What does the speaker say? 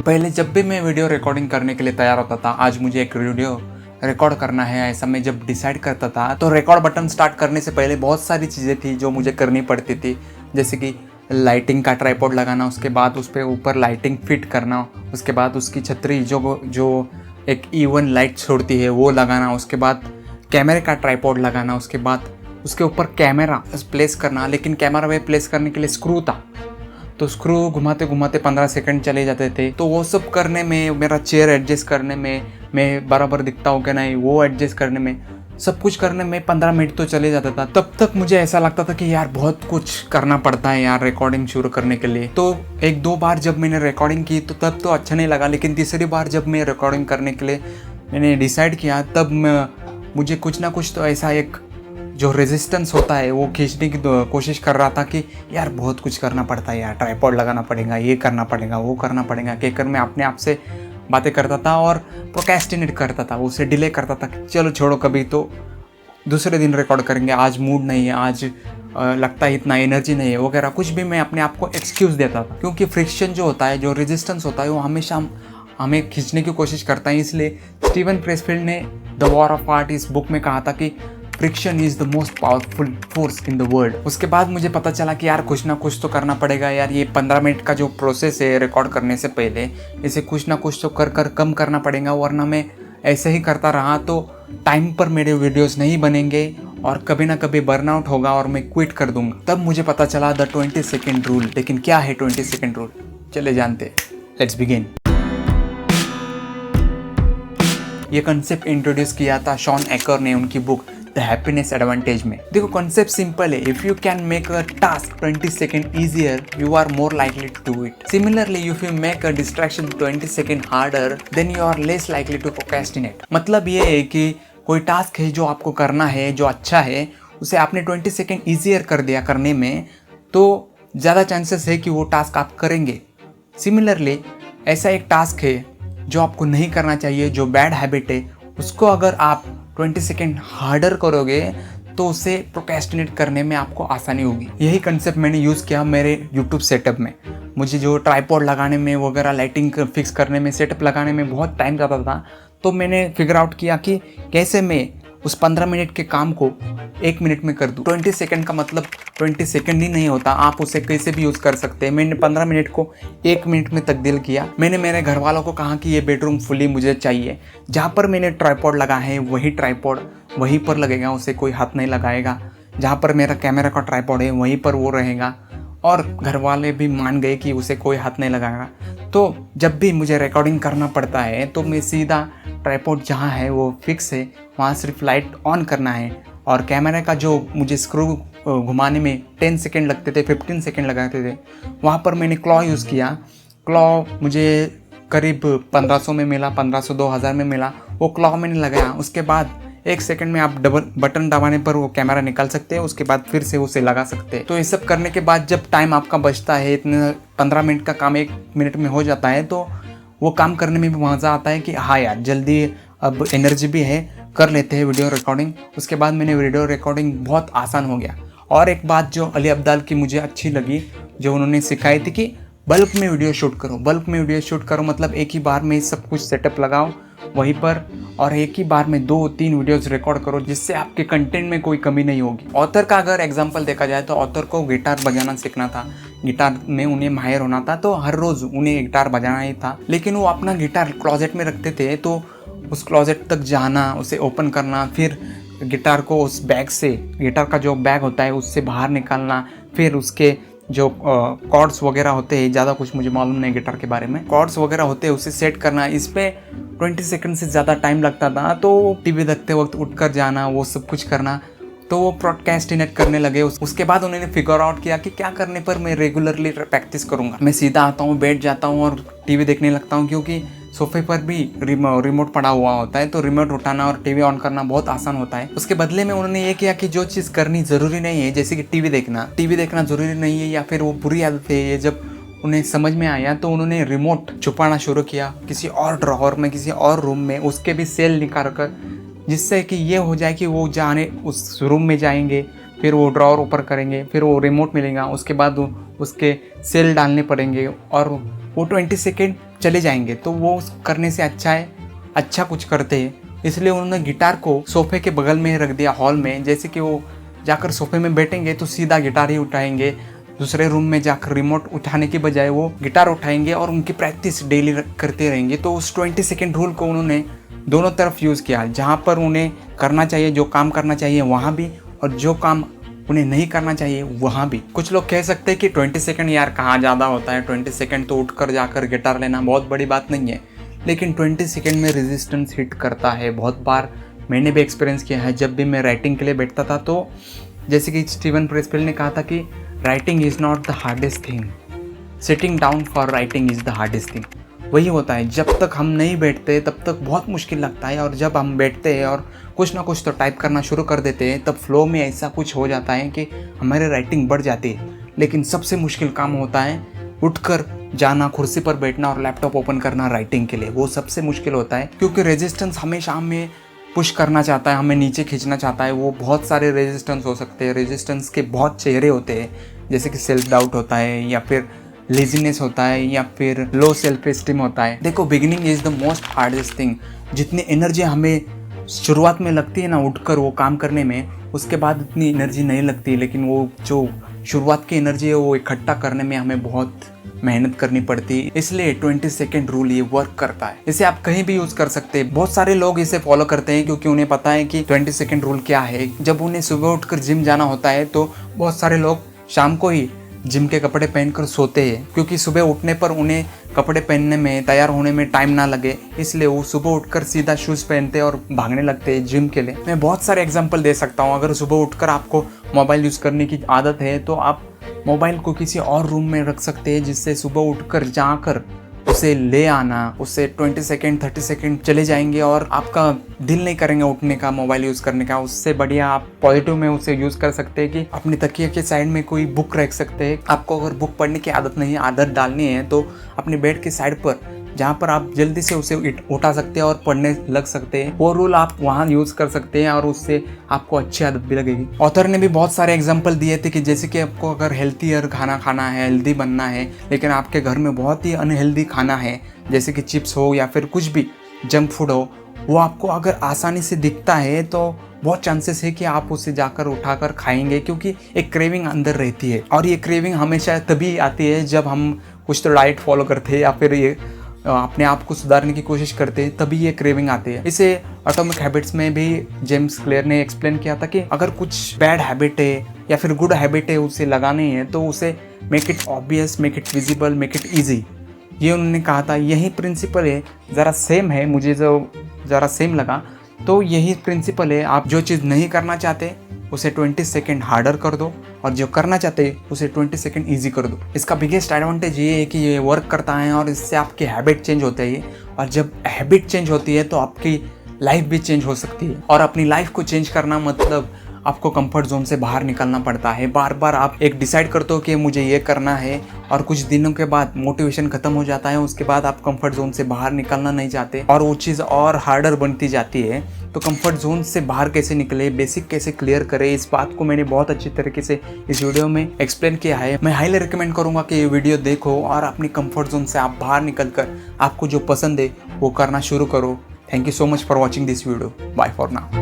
पहले जब भी मैं वीडियो रिकॉर्डिंग करने के लिए तैयार होता था, आज मुझे एक वीडियो रिकॉर्ड करना है ऐसा मैं जब डिसाइड करता था, तो रिकॉर्ड बटन स्टार्ट करने से पहले बहुत सारी चीज़ें थी जो मुझे करनी पड़ती थी। जैसे कि लाइटिंग का ट्राइपॉड लगाना, उसके बाद उस पर ऊपर लाइटिंग फिट करना, उसके बाद उसकी छतरी जो एक इवन लाइट छोड़ती है वो लगाना, उसके बाद कैमरे का ट्राइपॉड लगाना, उसके बाद उसके ऊपर कैमरा प्लेस करना। लेकिन कैमरा में प्लेस करने के लिए स्क्रू था, तो स्क्रू घुमाते घुमाते 15 सेकंड चले जाते थे। तो वो सब करने में, मेरा चेयर एडजस्ट करने में, मैं बराबर दिखता हूँ कि नहीं वो एडजस्ट करने में, सब कुछ करने में 15 मिनट तो चले जाता था। तब तक मुझे ऐसा लगता था कि यार बहुत कुछ करना पड़ता है यार रिकॉर्डिंग शुरू करने के लिए। तो एक दो बार जब मैंने रिकॉर्डिंग की तो तब तो अच्छा नहीं लगा, लेकिन तीसरी बार जब मैं रिकॉर्डिंग करने के लिए मैंने डिसाइड किया, तब मुझे कुछ ना कुछ तो ऐसा एक जो रेजिस्टेंस होता है वो खींचने की कोशिश कर रहा था कि यार बहुत कुछ करना पड़ता है यार, ट्राइपॉड लगाना पड़ेगा, ये करना पड़ेगा, वो करना पड़ेगा, कहकर मैं अपने आप से बातें करता था और प्रोक्रेस्टिनेट करता था, उसे डिले करता था कि चलो छोड़ो कभी तो दूसरे दिन रिकॉर्ड करेंगे, आज मूड नहीं है, आज लगता है इतना एनर्जी नहीं है वगैरह, कुछ भी मैं अपने आप को एक्सक्यूज़ देता था। क्योंकि फ्रिक्शन जो होता है, जो रेजिस्टेंस होता है, वो हमेशा हमें खींचने की कोशिश करता है। इसलिए स्टीवन प्रेसफील्ड ने द वॉर ऑफ आर्ट इस बुक में कहा था कि friction is the most powerful force in the world. उसके बाद मुझे पता चला कि यार कुछ ना कुछ तो करना पड़ेगा यार, ये 15 मिनट का जो प्रोसेस है रिकॉर्ड करने से पहले, इसे कुछ ना कुछ तो कर कम करना पड़ेगा, वरना मैं ऐसे ही करता रहा तो टाइम पर मेरे वीडियोस नहीं बनेंगे और कभी ना कभी बर्नआउट होगा और मैं क्विट कर दूंगा। तब मुझे पता चला द 20 सेकेंड रूल। लेकिन क्या है 20 सेकेंड रूल, चले जानते, लेट्स बिगिन। ये कंसेप्ट इंट्रोड्यूस किया था शॉन एकर ने उनकी बुक द हैप्पीनेस एडवांटेज में। देखो कॉन्सेप्ट सिंपल है, if you can make a task 20 second easier, you are more likely to do it. Similarly if you make a distraction 20 second harder, then you are less likely to procrastinate. मतलब ये है कि कोई task है जो आपको करना है, जो अच्छा है, उसे आपने 20 सेकेंड ईजियर कर दिया करने में, तो ज़्यादा चांसेस है कि वो टास्क आप करेंगे। सिमिलरली ऐसा एक टास्क है जो आपको नहीं करना चाहिए, जो बैड हैबिट है, उसको अगर आप 20 सेकेंड हार्डर करोगे तो उसे प्रोक्रेस्टिनेट करने में आपको आसानी होगी। यही कंसेप्ट मैंने यूज़ किया मेरे यूट्यूब सेटअप में। मुझे जो ट्राइपॉड लगाने में वगैरह, लाइटिंग फिक्स करने में, सेटअप लगाने में बहुत टाइम जाता था, तो मैंने फिगर आउट किया कि कैसे मैं उस 15 मिनट के काम को 1 मिनट में कर दूँ। 20 सेकेंड का मतलब 20 सेकेंड ही नहीं होता, आप उसे कैसे भी यूज़ कर सकते हैं। मैंने 15 मिनट को 1 मिनट में तब्दील किया। मैंने मेरे घर वालों को कहा कि ये बेडरूम फुली मुझे चाहिए, जहाँ पर मैंने ट्राइपॉड लगा है वही ट्राइपॉड वहीं पर लगेगा, उसे कोई हाथ नहीं लगाएगा। जहाँ पर मेरा कैमरा का ट्राइपॉड है वहीं पर वो रहेगा, और घर वाले भी मान गए कि उसे कोई हाथ नहीं लगाएगा। तो जब भी मुझे रिकॉर्डिंग करना पड़ता है तो मैं सीधा ट्राइपॉड जहाँ है वो फिक्स है, वहाँ सिर्फ लाइट ऑन करना है, और कैमरा का जो मुझे स्क्रू घुमाने में 10 सेकेंड लगते थे, 15 सेकेंड लगाते थे, वहाँ पर मैंने क्लॉ यूज़ किया। क्लॉ मुझे करीब 1500 में मिला, 1500 2000 में मिला, वो क्लॉ मैंने लगाया। उसके बाद 1 सेकंड में आप डबल बटन दबाने पर वो कैमरा निकाल सकते हैं, उसके बाद फिर से उसे लगा सकते हैं। तो ये सब करने के बाद जब टाइम आपका बचता है, इतने 15 मिनट का काम 1 मिनट में हो जाता है, तो वो काम करने में भी मज़ा आता है कि हाँ यार जल्दी, अब एनर्जी भी है, कर लेते हैं वीडियो रिकॉर्डिंग। उसके बाद मैंने वीडियो रिकॉर्डिंग बहुत आसान हो गया। और एक बात जो अली अब्दाल की मुझे अच्छी लगी, जो उन्होंने सिखाई थी कि बल्क में वीडियो शूट करो। बल्क में वीडियो शूट करो मतलब एक ही बार में सब कुछ सेटअप लगाओ वहीं पर, और एक ही बार में 2-3 वीडियोस रिकॉर्ड करो, जिससे आपके कंटेंट में कोई कमी नहीं होगी। ऑथर का अगर एग्जांपल देखा जाए तो ऑथर को गिटार बजाना सीखना था, गिटार में उन्हें माहिर होना था, तो हर रोज़ उन्हें गिटार बजाना ही था। लेकिन वो अपना गिटार क्लोजेट में रखते थे, तो उस क्लोजेट तक जाना, उसे ओपन करना, फिर गिटार को उस बैग से, गिटार का जो बैग होता है उससे बाहर निकालना, फिर उसके जो कॉर्ड्स वगैरह होते हैं, ज़्यादा कुछ मुझे मालूम नहीं गिटार के बारे में, कॉर्ड्स वगैरह होते हैं उसे सेट करना, इस पे 20 सेकंड से ज़्यादा टाइम लगता था। तो टीवी देखते वक्त उठकर जाना, वो सब कुछ करना, तो वो प्रोक्रेस्टिनेट करने लगे। उसके बाद उन्होंने फिगर आउट किया कि क्या करने पर मैं रेगुलरली प्रैक्टिस करूँगा। मैं सीधा आता हूँ, बैठ जाता हूँ और टीवी देखने लगता हूँ, क्योंकि सोफे पर भी रिमोट पड़ा हुआ होता है, तो रिमोट उठाना और टीवी ऑन करना बहुत आसान होता है। उसके बदले में उन्होंने ये किया कि जो चीज़ करनी ज़रूरी नहीं है, जैसे कि टीवी देखना ज़रूरी नहीं है या फिर वो बुरी आदत है, ये जब उन्हें समझ में आया तो उन्होंने रिमोट छुपाना शुरू किया किसी और ड्रॉअर में, किसी और रूम में, उसके भी सेल निकाल कर, जिससे कि ये हो जाए कि वो जाने उस रूम में जाएंगे फिर वो ड्रॉअर ऊपर करेंगे, फिर वो रिमोट मिलेगा, उसके बाद उसके सेल डालने पड़ेंगे और वो 20 सेकेंड चले जाएंगे। तो वो करने से अच्छा है अच्छा कुछ करते हैं। इसलिए उन्होंने गिटार को सोफे के बगल में रख दिया हॉल में, जैसे कि वो जाकर सोफे में बैठेंगे तो सीधा गिटार ही उठाएंगे, दूसरे रूम में जाकर रिमोट उठाने के बजाय वो गिटार उठाएंगे और उनकी प्रैक्टिस डेली करते रहेंगे। तो उस 20 सेकेंड रूल को उन्होंने दोनों तरफ यूज़ किया, जहाँ पर उन्हें करना चाहिए, जो काम करना चाहिए वहाँ भी, और जो काम उन्हें नहीं करना चाहिए वहाँ भी। कुछ लोग कह सकते हैं कि 20 सेकेंड यार कहाँ ज़्यादा होता है, 20 सेकेंड तो उठकर जाकर गिटार लेना बहुत बड़ी बात नहीं है। लेकिन 20 सेकेंड में रेजिस्टेंस हिट करता है। बहुत बार मैंने भी एक्सपीरियंस किया है। जब भी मैं राइटिंग के लिए बैठता था तो जैसे कि स्टीवन प्रेसफील्ड ने कहा था कि writing is not the hardest thing, sitting down for writing is the hardest thing. वही होता है, जब तक हम नहीं बैठते तब तक बहुत मुश्किल लगता है, और जब हम बैठते हैं और कुछ ना कुछ तो टाइप करना शुरू कर देते हैं तब फ्लो में ऐसा कुछ हो जाता है कि हमारी राइटिंग बढ़ जाती है। लेकिन सबसे मुश्किल काम होता है उठकर जाना, कुर्सी पर बैठना और लैपटॉप ओपन करना राइटिंग के लिए। वो सबसे मुश्किल होता है, क्योंकि रेजिस्टेंस हमेशा हमें पुश करना चाहता है, हमें नीचे खींचना चाहता है। वो बहुत सारे रेजिस्टेंस हो सकते हैं। रेजिस्टेंस के बहुत चेहरे होते हैं, जैसे कि सेल्फ डाउट होता है, या फिर लेजीनेस होता है, या फिर लो सेल्फ एस्टीम होता है। देखो, beginning is the most hardest thing. जितनी एनर्जी हमें शुरुआत में लगती है ना उठकर वो काम करने में, उसके बाद इतनी एनर्जी नहीं लगती। लेकिन वो जो शुरुआत की एनर्जी है वो इकट्ठा करने में हमें बहुत मेहनत करनी पड़ती है। इसलिए 20 सेकेंड रूल ये वर्क करता है। इसे आप कहीं भी यूज़ कर सकते हैं। बहुत सारे लोग इसे फॉलो करते हैं क्योंकि उन्हें पता है कि 20 सेकेंड रूल क्या है। जब उन्हें सुबह उठकर जिम जाना होता है तो बहुत सारे लोग शाम को ही जिम के कपड़े पहनकर सोते हैं, क्योंकि सुबह उठने पर उन्हें कपड़े पहनने में, तैयार होने में टाइम ना लगे। इसलिए वो सुबह उठकर सीधा शूज़ पहनते हैं और भागने लगते हैं जिम के लिए। मैं बहुत सारे एग्जांपल दे सकता हूँ। अगर सुबह उठकर आपको मोबाइल यूज़ करने की आदत है तो आप मोबाइल को किसी और रूम में रख सकते हैं, जिससे सुबह उठकर जाकर उसे ले आना, उससे 20 सेकेंड 30 सेकेंड चले जाएंगे और आपका दिल नहीं करेंगे उठने का, मोबाइल यूज़ करने का। उससे बढ़िया आप पॉजिटिव में उसे यूज़ कर सकते हैं कि अपनी तकिए के साइड में कोई बुक रख सकते हैं। आपको अगर बुक पढ़ने की आदत नहीं है, आदत डालनी है, तो अपने बेड के साइड पर जहाँ पर आप जल्दी से उसे उठा सकते हैं और पढ़ने लग सकते हैं, वो रूल आप वहाँ यूज़ कर सकते हैं और उससे आपको अच्छी आदत भी लगेगी। ऑथर ने भी बहुत सारे एग्जांपल दिए थे कि जैसे कि आपको अगर हेल्थियर खाना खाना है, हेल्दी बनना है, लेकिन आपके घर में बहुत ही अनहेल्दी खाना है, जैसे कि चिप्स हो या फिर कुछ भी जंक फूड हो, वो आपको अगर आसानी से दिखता है तो बहुत चांसेस है कि आप उसे जाकर उठाकर खाएंगे, क्योंकि एक क्रेविंग अंदर रहती है। और ये क्रेविंग हमेशा तभी आती है जब हम कुछ तो डाइट फॉलो करते हैं या फिर ये अपने आप को सुधारने की कोशिश करते हैं, तभी ये क्रेविंग आती है। इसे एटॉमिक हैबिट्स में भी जेम्स क्लियर ने एक्सप्लेन किया था कि अगर कुछ बैड हैबिट है या फिर गुड हैबिट है उसे लगानी है तो उसे make it obvious, make it visible, make it easy, ये उन्होंने कहा था। यही प्रिंसिपल है, ज़रा सेम है, मुझे जो ज़रा सेम लगा। तो यही प्रिंसिपल है, आप जो चीज़ नहीं करना चाहते उसे 20 सेकेंड हार्डर कर दो, और जो करना चाहते हैं उसे 20 सेकेंड ईजी कर दो। इसका बिगेस्ट एडवांटेज ये है कि ये वर्क करता है और इससे आपकी हैबिट चेंज होती है, और जब हैबिट चेंज होती है तो आपकी लाइफ भी चेंज हो सकती है। और अपनी लाइफ को चेंज करना मतलब आपको कंफर्ट जोन से बाहर निकलना पड़ता है। बार बार आप एक डिसाइड करते हो कि मुझे ये करना है, और कुछ दिनों के बाद मोटिवेशन खत्म हो जाता है, उसके बाद आप कंफर्ट जोन से बाहर निकलना नहीं चाहते और वो चीज़ और हार्डर बनती जाती है। तो कंफर्ट जोन से बाहर कैसे निकले, बेसिक कैसे क्लियर करें, इस बात को मैंने बहुत अच्छी तरीके से इस वीडियो में एक्सप्लेन किया है। मैं हाईली रिकमेंड करूँगा कि ये वीडियो देखो और अपनी कंफर्ट जोन से आप बाहर निकल कर आपको जो पसंद है वो करना शुरू करो। Thank you so much for watching this video. Bye for now.